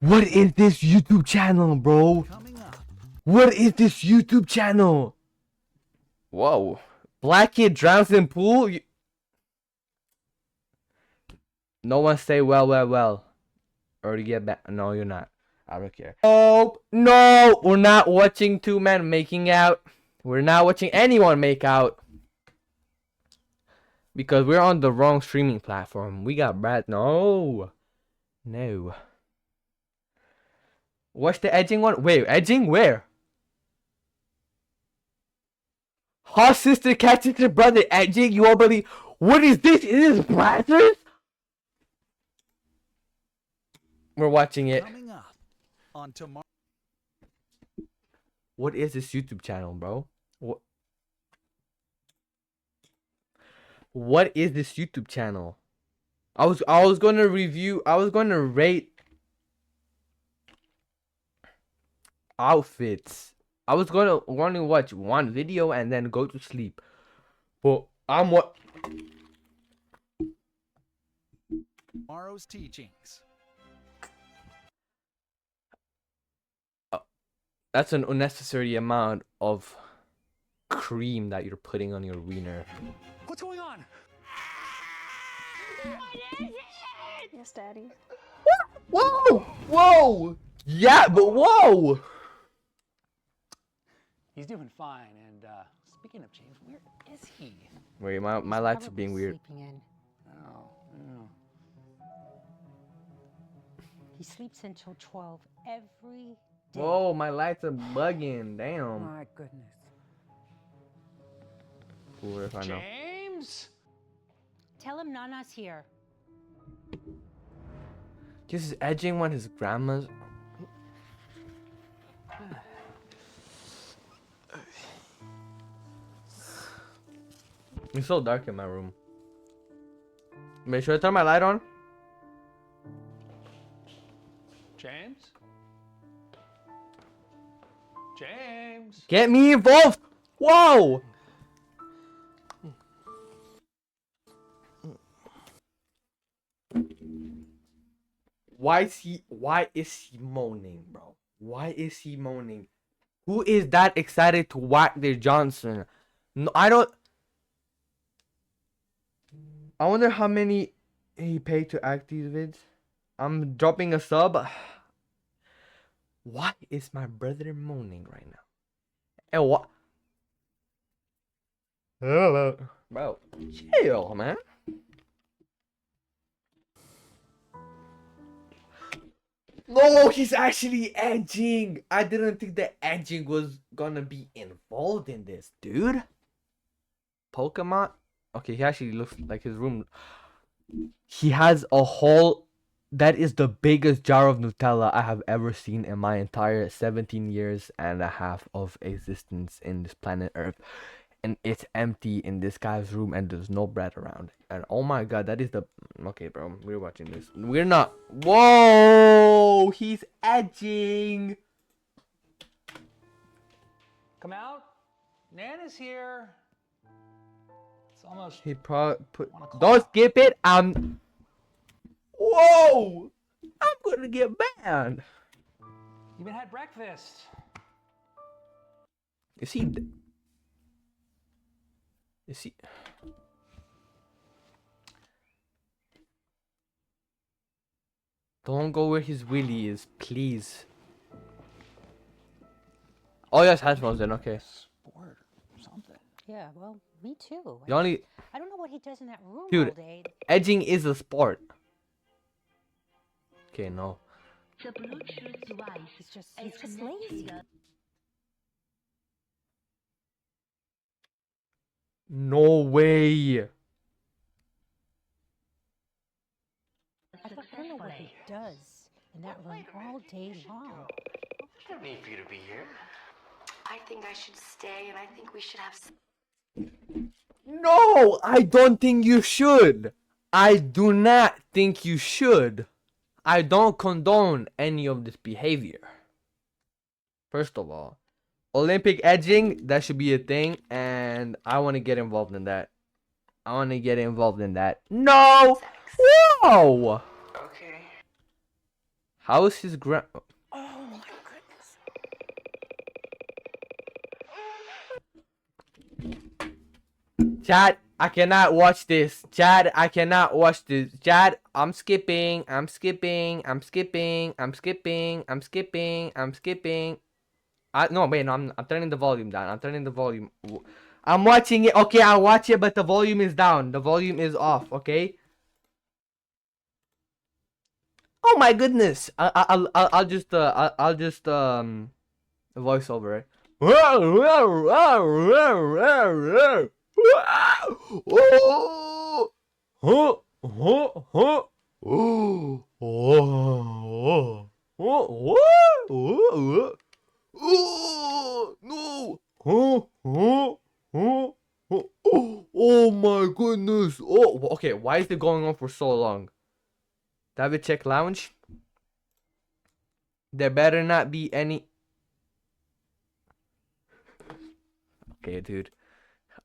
What is this YouTube channel, bro? What is this YouTube channel? Whoa. Black kid drowns in pool? No one say well. Or to get back. No, you're not. I don't care. Oh, no. We're not watching two men making out. We're not watching anyone make out. Because we're on the wrong streaming platform. We got Brad. No. Watch the edging one. Wait, edging where? Half sister catches her brother edging. You all believe? What is this? Is this Brazzers? We're watching it. Coming up on tomorrow. What is this YouTube channel, bro? What is this YouTube channel? I was gonna review. I was gonna rate outfits. I was gonna watch one video and then go to sleep. But I'm what? Tomorrow's teachings. That's an unnecessary amount of cream that you're putting on your wiener. What's going on? What is it? Yes, Daddy. Whoa! Yeah, but whoa! He's doing fine. And speaking of James, where is he? Wait, my lights are being weird. Oh. He sleeps until 12 every day. Whoa, my lights are bugging. Damn. My goodness. What if I know? James? Tell him Nana's here. This is edging one of his grandma's. It's so dark in my room. Wait, should I turn my light on? James? James? Get me involved! Whoa! Why is he moaning, bro? Why is he moaning? Who is that excited to whack their Johnson? No, I don't. I wonder how many he paid to act these vids. I'm dropping a sub. Why is my brother moaning right now? And what? Hello, bro. Chill, man. No, he's actually edging. I didn't think the edging was gonna be involved in this, dude. Pokemon. Okay, he actually looks like his room. He has a whole. That is the biggest jar of Nutella I have ever seen in my entire 17 years and a half of existence in this planet Earth. And it's empty in this guy's room and there's no bread around. And oh my god, that is the... Okay, bro, we're watching this. We're not... Whoa! He's edging! Come out. Nana's here. It's almost... He probably put... Don't skip it! Whoa! I'm gonna get banned! You even had breakfast. Is he... Don't go where his willy is, please. Oh, yes, headphones then, okay. Bored or something. Yeah, well, me too. The only... I don't know what he does in that room Dude, all day. edging is a sport. Okay, no. The Bluetooth device He's just lazy. No way. I don't know what he does in that room all day long. I don't need for you to be here. I think I should stay, and I think we should have. No, I don't think you should. I do not think you should. I don't condone any of this behavior. First of all, Olympic edging, that should be a thing, and I want to get involved in that. No! Whoa! Okay. How is his grand? Oh my goodness. Chad, I cannot watch this. Chad, I cannot watch this. Chad, I'm skipping. I'm skipping. I'm skipping. I'm skipping. I'm skipping. I'm skipping. No, wait, no, I'm turning the volume down. I'm turning the volume. I'm watching it. Okay, I'll watch it, but the volume is down. The volume is off. Okay. Oh my goodness. I'll just voice over it. Oh my goodness. Oh, okay. Why is it going on for so long? David check lounge. There better not be any. Okay, dude.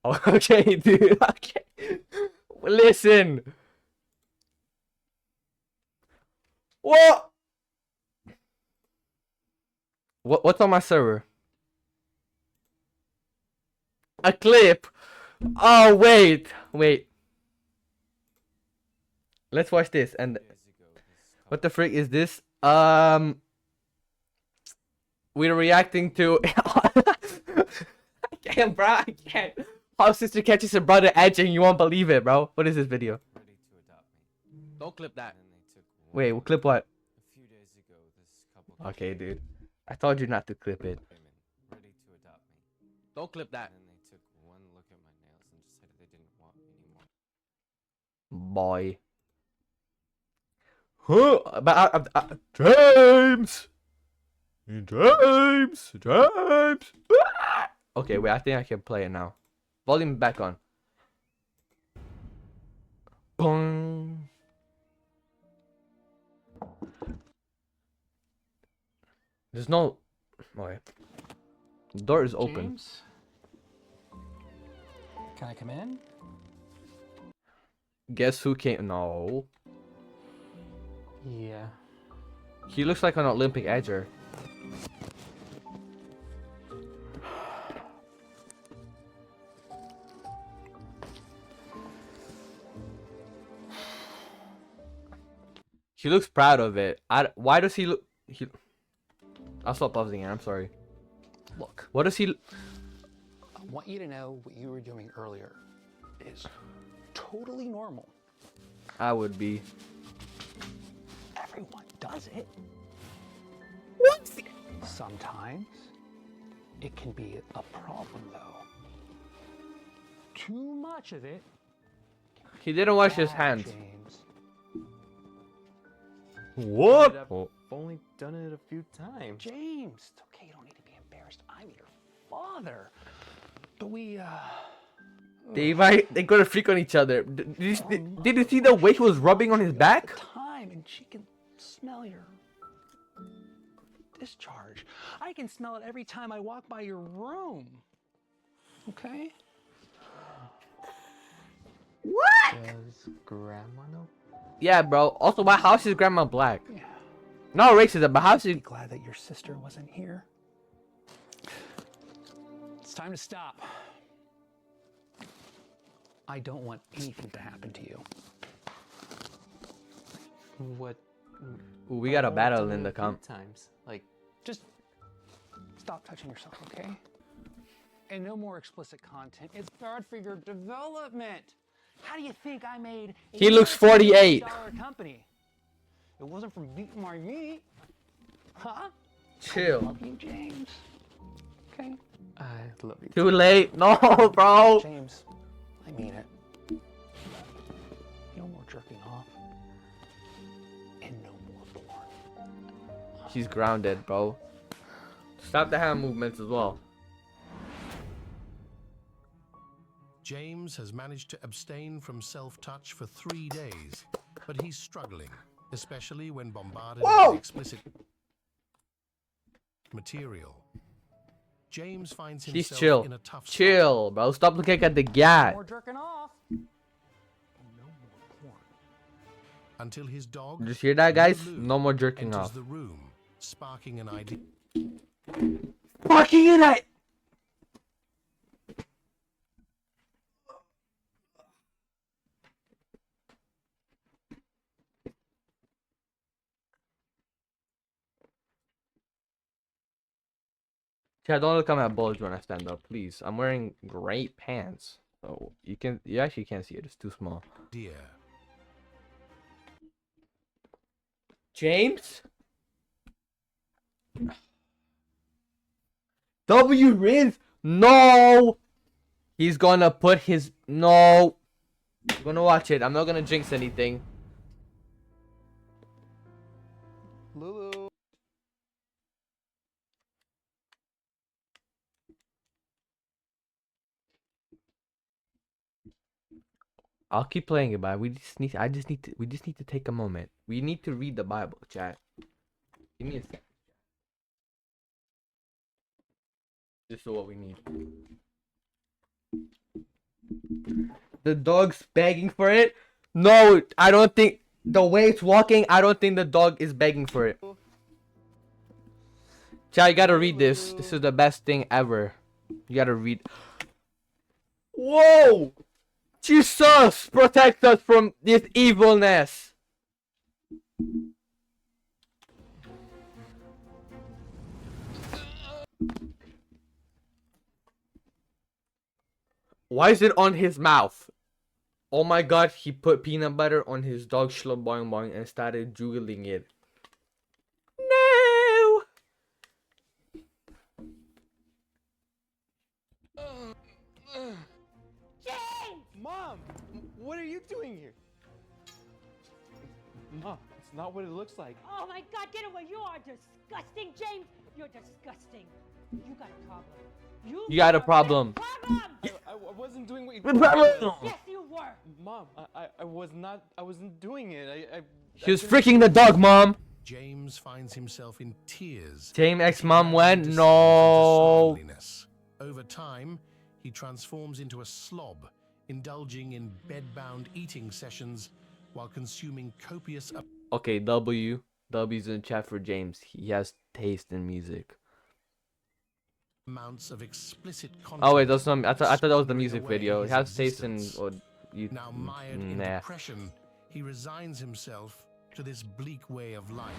Oh, okay, dude. Okay. Listen. What? What's on my server? A clip. Oh, wait. Let's watch this. And what the frick is this? We're reacting to. I can't, bro. I can't. How sister catches her brother edging. You won't believe it, bro. What is this video? Don't clip that. Wait, we'll clip what? Okay, dude. I told you not to clip it. Don't clip that. Boy. Huh? But James. Okay, wait. I think I can play it now. Volume back on. Boom. There's no. Okay. The door is open. James? Can I come in? Guess who came? No. Yeah. He looks like an Olympic edger. He looks proud of it. Why does he look? I'll stop pausing it. I'm sorry. Look, What does he? I want you to know what you were doing earlier is totally normal. I would be. Everyone does it. What? Sometimes it can be a problem, though. Too much of it. He didn't wash his Bad, hands. James. What? I've only done it a few times. James, it's okay. You don't need to be embarrassed. I'm your father. But we, They gotta freak on each other. Did you see the way he was rubbing on his back? time, and she can smell your discharge. I can smell it every time I walk by your room. Okay? What? Does grandma know? Yeah, bro. Also, why house is grandma black? Yeah. No racism, but how's Be she? glad that your sister wasn't here. It's time to stop. I don't want anything to happen to you. What? Ooh, we got a I've only battle done in it the a few comp. times. Like, Just stop touching yourself, okay? And no more explicit content. It's bad for your development. How do you think I made a He looks 48. $1 company? It wasn't from beating my meat. Huh? Chill. Love you, James. Okay? I love you. Too late. No, bro. James, I mean it. No more jerking off. And no more porn. She's grounded, bro. Stop the hand movements as well. James has managed to abstain from self-touch for 3 days, but he's struggling, especially when bombarded Whoa! with explicit material. James finds She's himself chill. in a tough spot. Chill, bro. Stop looking at the gas. More jerking off. And no more porn. until his dog. Just hear that, guys? Lulu, No more jerking enters off. the room, sparking an idea. Fucking it! Chad, don't look at my bulge when I stand up, please. I'm wearing great pants. So you actually can't see it, it's too small. James? W Riz? No! He's gonna put his... No! I'm gonna watch it. I'm not gonna jinx anything. Lulu. I'll keep playing it, but we just need to take a moment. We need to read the Bible, chat. Give me a sec. This is what we need. The dog's begging for it? No, I don't think the way it's walking, I don't think the dog is begging for it. Chat, you gotta read this. This is the best thing ever. You gotta read. Whoa! Jesus, protect us from this evilness. Why is it on his mouth? Oh my god, he put peanut butter on his dog schlub boing boing and started juggling it. No! Mom, what are you doing here? Mom, it's not what it looks like. Oh my God, get away. You are disgusting, James. You're disgusting. You got a problem. You got a problem. I wasn't doing what you Yes, you were. Mom, I wasn't doing it. He was freaking the dog, Mom. James finds himself in tears. James' ex-mom went, no. Over time, he transforms into a slob, indulging in bed-bound eating sessions while consuming copious Okay, W's in chat for James. He has taste in music. amounts of explicit content. Oh wait, that's not. I thought that was the music away video. It his has taste in. existence. Or you. Now mired in Nah. depression, he resigns himself to this bleak way of life.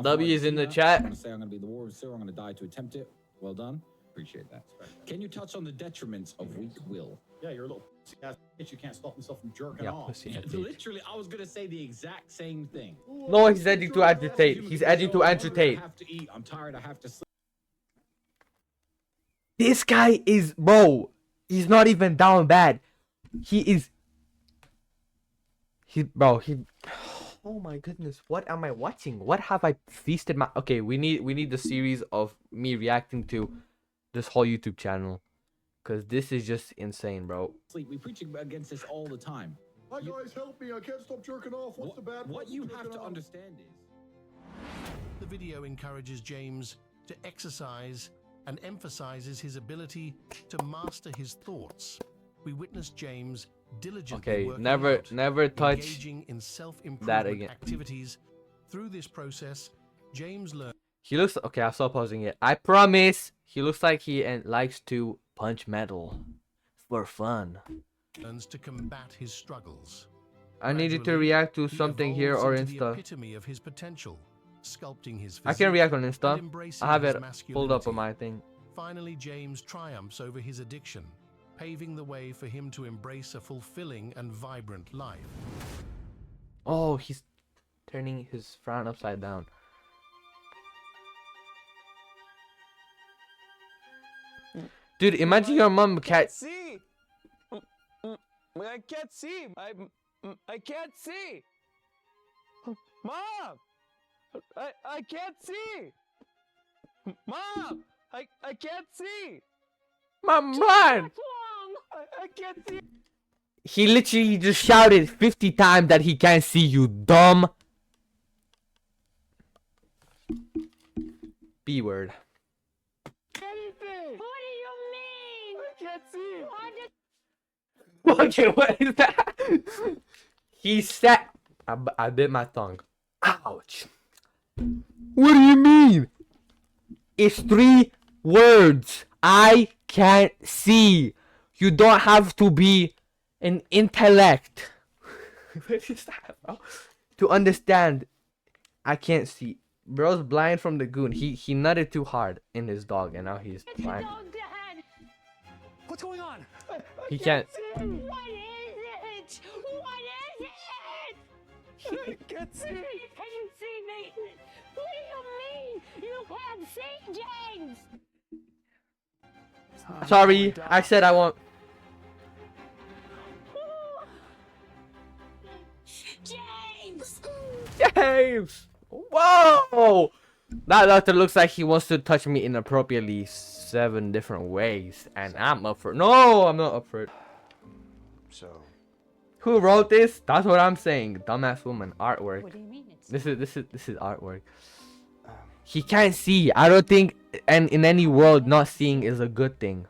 W is in the chat. I'm gonna say I'm gonna be the war of Cyril. I'm gonna die to attempt it. Well done. Appreciate that. Can you touch on the detriments of weak will? Yeah, you're a little pussy-ass bitch. You can't stop yourself from jerking Yeah, off. pussy. Literally, I was gonna say the exact same thing. No, he's edging to agitate. He's edging to agitate. I have to eat. I'm tired. I have to sleep. This guy is, bro. He's not even down bad. He is. Bro. Oh my goodness, what am I watching? What have I feasted my? Okay, we need the series of me reacting to this whole YouTube channel, cause this is just insane, bro. Sleep. We preach against this all the time. Hi guys, help me! I can't stop jerking off. What's the bad? What you have to understand is The video encourages James to exercise and emphasizes his ability to master his thoughts. We witness James diligently Okay, working never out, touch engaging in that self-improvement again. activities. Through this process, James learns He looks okay. I'll stop pausing it. I promise. He looks like he likes to punch metal for fun. to combat his struggles. I needed to Gradually, react to he something here evolves or into the Insta. epitome of his potential, sculpting his I can physique react on and Insta. embracing I have his it pulled up on masculinity. my thing. Finally, James triumphs over his addiction, paving the way for him to embrace a fulfilling and vibrant life. Oh, he's turning his frown upside down. Dude, imagine your mom cat. See. I can't see. I can't see. Mom. I can't see. Mom. I can't see. Mom, run! I can't see. He literally just shouted 50 times that he can't see you, dumb. B word. Anything. What do you mean? I can't see. Okay, what is that? He said, I bit my tongue. Ouch. What do you mean? It's 3 words. I can't see. You don't have to be an intellect. What is that, bro? To understand, I can't see. Bro's blind from the goon. He nutted too hard in his dog, and now he's Get your blind. dog, Dad! What's going on? He can't. What is it? What is it? I can't see. Can you see me? What do you mean? You can't see, James! Sorry, I said I won't. James! James! Whoa! That doctor looks like he wants to touch me inappropriately 7 different ways, and I'm up for it. No, I'm not up for it. So, Who wrote this? That's what I'm saying. Dumbass woman. Artwork. What do you mean? It's This is artwork. He can't see. I don't think, and in any world, not seeing is a good thing.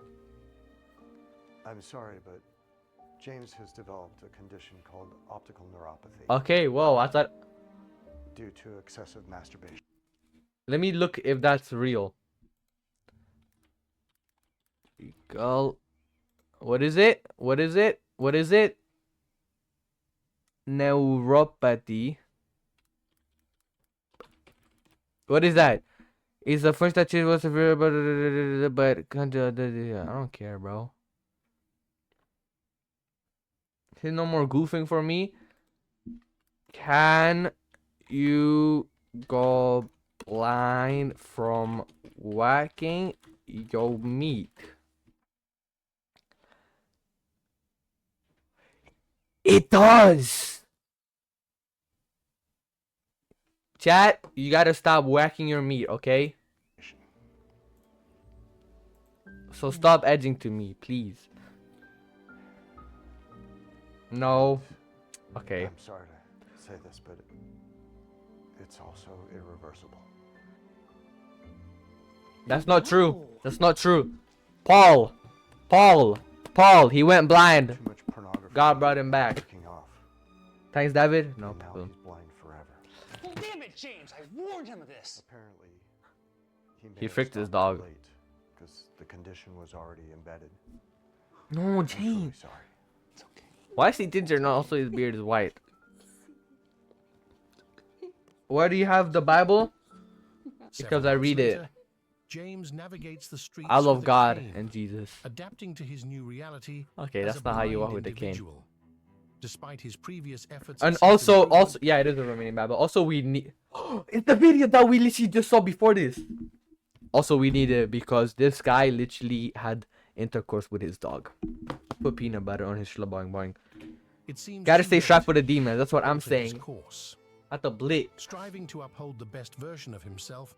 I'm sorry, but James has developed a condition called optical neuropathy Okay, whoa, I thought. due to excessive masturbation. Let me look if that's real. Girl. What is it? What is it? What is it? Neuropathy. What is that? It's the first that was severe, but I don't care, bro. There's no more goofing for me. Can you go blind from whacking your meat? It does. Chat, you gotta stop whacking your meat, okay? So stop edging to me, please. No. Okay. I'm sorry to say this, but it's also irreversible. That's not true. That's not true. Paul. He went blind. Too much pornography. God brought him back. Kicking off. Thanks, David. No And now problem. he's blind forever. Well, damn it, James! I warned him of this. Apparently, He fixed his dog. because the condition was already embedded. No, I'm truly James. sorry. It's okay. Why is he ginger and also his beard is white? Where do you have the Bible? Because I read it. James navigates the streets I love with a God cane, and Jesus. adapting to his new reality. Okay, as that's a not how you blind walk with a cane. individual. Despite his previous efforts And at also, self-improvement, yeah, it is a Romanian Bible. Also, we need. It's the video that we literally just saw before this. Also, we need it because this guy literally had intercourse with his dog. Put peanut butter on his boing boing. it seems Gotta too stay late strapped with a demon. That's what to I'm alter his saying. course. At the blit. Striving to uphold the best version of himself,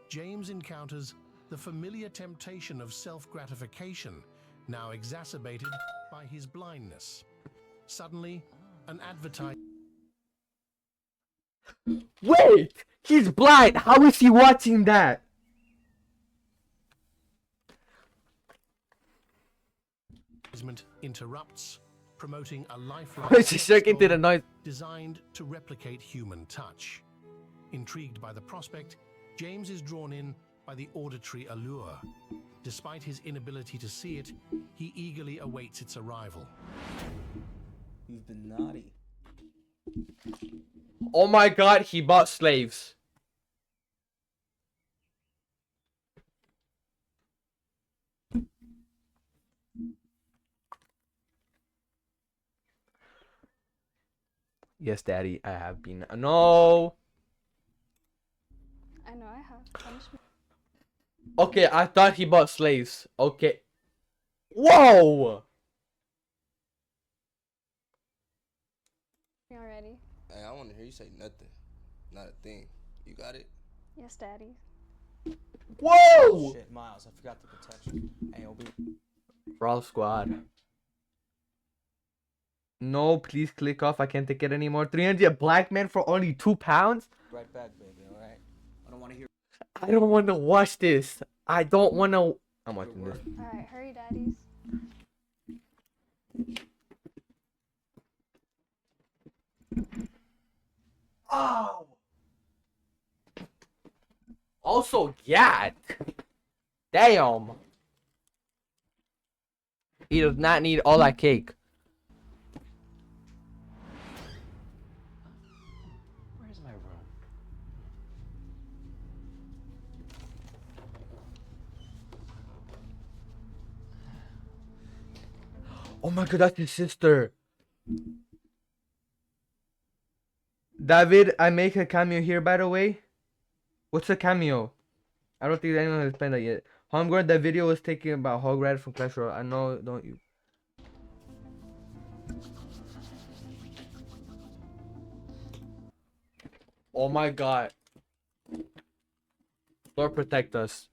James encounters the familiar temptation of self-gratification, now exacerbated by his blindness. Suddenly, an advertisement Wait! He's blind! How is he watching that? interrupts, promoting a lifelike She shook into the noise. designed to replicate human touch. Intrigued by the prospect, James is drawn in by the auditory allure. Despite his inability to see it, he eagerly awaits its arrival. You've been naughty. Oh my god, he bought slaves. Yes, Daddy, I have been. No. I know I have. Punishment. Okay, I thought he bought slaves. Okay. Whoa! Already. Hey, I want to hear you say nothing. Not a thing. You got it? Yes, Daddy. Whoa! Shit, Miles, I forgot the protection. AOB. Raw squad. No, please click off. I can't take it anymore. 300 black men for only £2? Right back, baby, alright? I don't want to hear. I don't want to watch this. I don't want to. I'm watching this. Alright, hurry, Daddies. Oh. Also, yeah. Damn. He does not need all that cake. Where's my room? Oh my god, that's his sister. David, I make a cameo here, by the way. What's a cameo? I don't think anyone has explained that yet. Homegrown, that video was taken about Hograd from Clash Royale. I know, don't you? Oh my god. Lord protect us.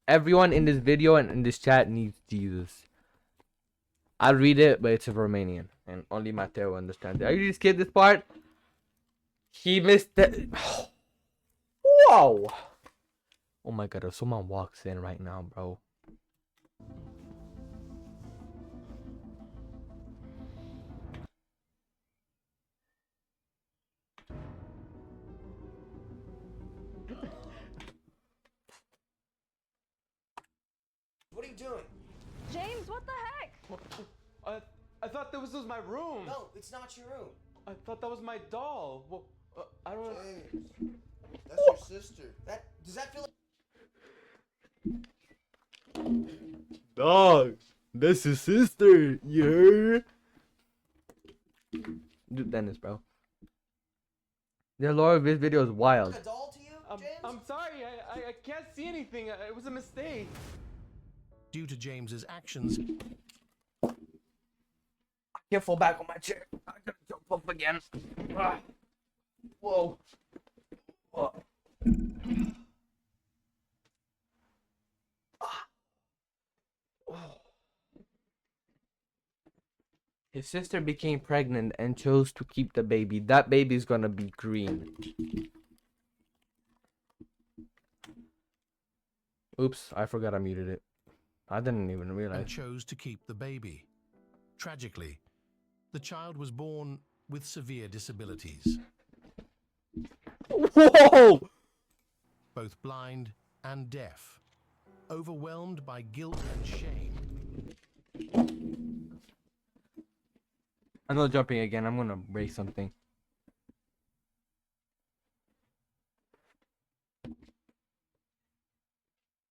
Everyone in this video and in this chat needs Jesus. I'll read it, but it's in Romanian. And only Mateo understands it. Are you just skip this part? He missed it. Whoa! Oh my god, if someone walks in right now, bro. What are you doing? James, what the heck? I thought that was my room. No, it's not your room. I thought that was my doll. Well, I don't know. James, that's your sister. Does that feel like... Dog, that's his sister. You heard? Dude, Dennis, bro. The lore of this video is wild. a doll to you, James? I'm sorry. I can't see anything. It was a mistake. Due to James's actions, I can't fall back on my chair. I gotta jump up again. Ah. Whoa. Whoa. Ah. Oh. His sister became pregnant and chose to keep the baby. That baby's gonna be green. Oops, I forgot I muted it. I didn't even realize. and chose to keep the baby. Tragically, the child was born with severe disabilities, Whoa! both blind and deaf, overwhelmed by guilt and shame. I'm not jumping again. I'm gonna break something.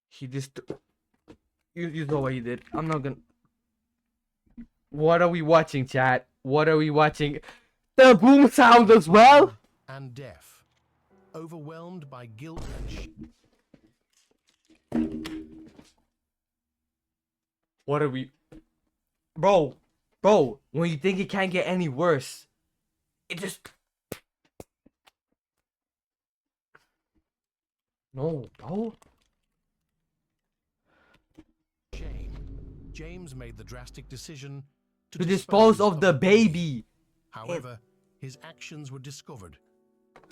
He just... You know what he did. I'm not gonna... What are we watching, chat? What are we watching? The boom sound as well? And deaf, overwhelmed by guilt and What are we... Bro, when you think it can't get any worse, it just... No, bro. shame. James made the drastic decision To dispose of the baby. However, his actions were discovered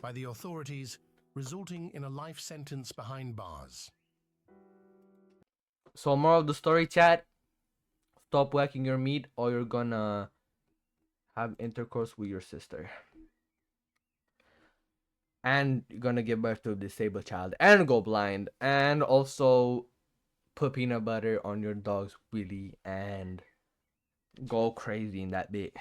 by the authorities, resulting in a life sentence behind bars. So moral of the story, chat. Stop whacking your meat or you're gonna have intercourse with your sister. And you're gonna give birth to a disabled child and go blind. And also put peanut butter on your dog's willy and go crazy in that bit.